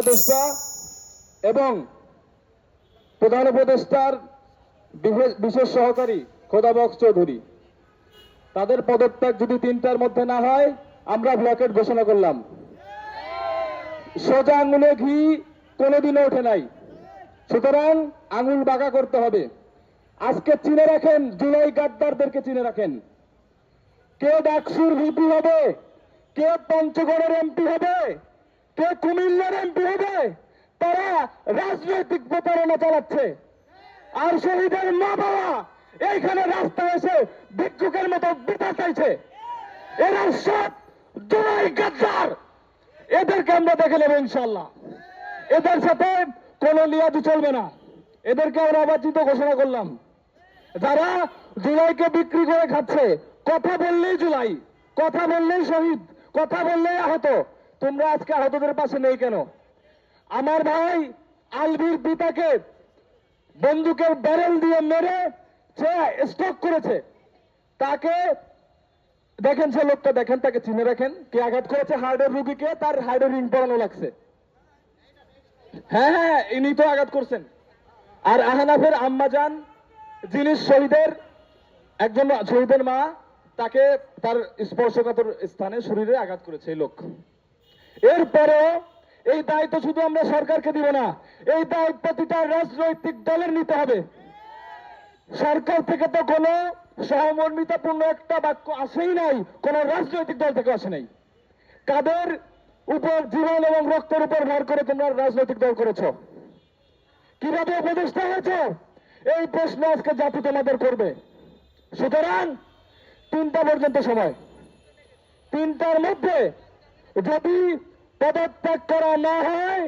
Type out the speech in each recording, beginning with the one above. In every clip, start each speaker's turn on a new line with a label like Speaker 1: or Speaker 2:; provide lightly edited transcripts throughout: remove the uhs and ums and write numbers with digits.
Speaker 1: উপদেষ্টা এবং প্রধান উপদেষ্টার বিশেষ সহকারী খোদাবক্স চৌধুরী, তাদের পদত্যাগ যদি 3টার মধ্যে না হয় আমরা ব্লকেট ঘোষণা করলাম। সোজা আঙুলে ঘি কোনোদিনও ওঠে নাই, সুতরাং আঙুল বাঁকা করতে হবে। আজকে চিনে রাখেন, জুলাই গাদ্দারদেরকে চিনে রাখেন। কে ডাকসুর ভিপি হবে, কে পঞ্চগড়ের এমপি হবে, কে কুমিল্লার এমপি হবে, তারা রাজনৈতিক প্রতারণা চালাচ্ছে। আর শহীদের মা বাবা এইখানে রাস্তায় এসে ভিক্ষুকের মতো বিতা চাইছে। এরা সব জুলাই গাদ্দার, এদেরকে আমরা দেখে নেব ইনশাল্লাহ। এদের সাথে কোন লিয়াজু চলবে না, এদেরকে আমরা অবাঞ্ছিত ঘোষণা করলাম। যারা জুলাইকে বিক্রি করে খাচ্ছে, কথা বললেই জুলাই, কথা বললেই শহীদ, কথা বললেই আহত, তোমরা আজকে আহতদের পাশে নেই কেন? আমার ভাই আলভির পিতাকে বন্দুকের ব্যারেল দিয়ে মেরে সে স্ট্রোক করেছে, তাকে দেখেন, সে লোকটা দেখেন, তাকে চিনে রাখেন। কে আঘাত করেছে হার্টের রুগীকে, তার হার্টের রিং পরানো লাগছে। হ্যাঁ হ্যাঁ, ইনি তো আঘাত করছেন। আর আহনাফের আম্মাজান, যিনি শহীদের একজন শহীদের মা, তাকে তার স্পর্শকাতর স্থানে শরীরে আঘাত করেছে এই লোক। এরপরেও এই দায়িত্ব শুধু আমরা সরকারকে দিব না, এই দায়িত্ব প্রতিটা রাজনৈতিক দলের নিতে হবে। সরকার থেকে তো কোনো সহমর্মিতাপূর্ণ একটা বাক্য আসেই নাই, কোন রাজনৈতিক দল থেকে আসে নাই। কাদের উপর জীবন এবং রক্তের উপর ভর করে তোমরা রাজনৈতিক দল করেছ? কিভাবে উপদেষ্টা হয়েছে? এই প্রশ্ন আজকে জাতি তোমাদের করবে। সুতরাং 3টা পর্যন্ত সময়, 3টার মধ্যে যদি পদত্যাগ করা না হয়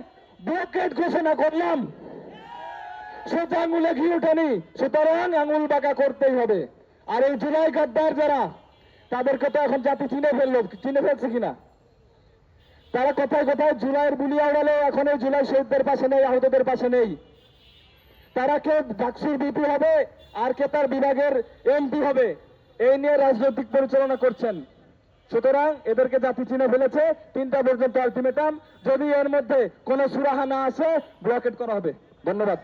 Speaker 1: ব্লকেট ঘোষণা করলাম। সোজা আঙুলে ঘি ওঠেনি, সুতরাং আঙুল বাঁকা করতেই হবে। আর এই জুলাই গাদ্দার যারা, তাদেরকে তো এখন জাতি চিনে ফেলছে কিনা? তারা কোথায় কোথায় জুলাইয়ের বুলিয়া উড়ালো, এখন এই জুলাই শহীদদের পাশে নেই, আহতদের পাশে নেই। তারা কে ডাকসুর বিপি হবে আর কে তার বিভাগের এমপি হবে, এই নিয়ে রাজনৈতিক পরিচালনা করছেন। সুতরাং এদেরকে জাতি চিনে ফেলেছে। 3টা পর্যন্ত আলটিমেটাম, যদি এর মধ্যে কোনো সুরাহা না আসে ব্লকেট করা হবে। ধন্যবাদ।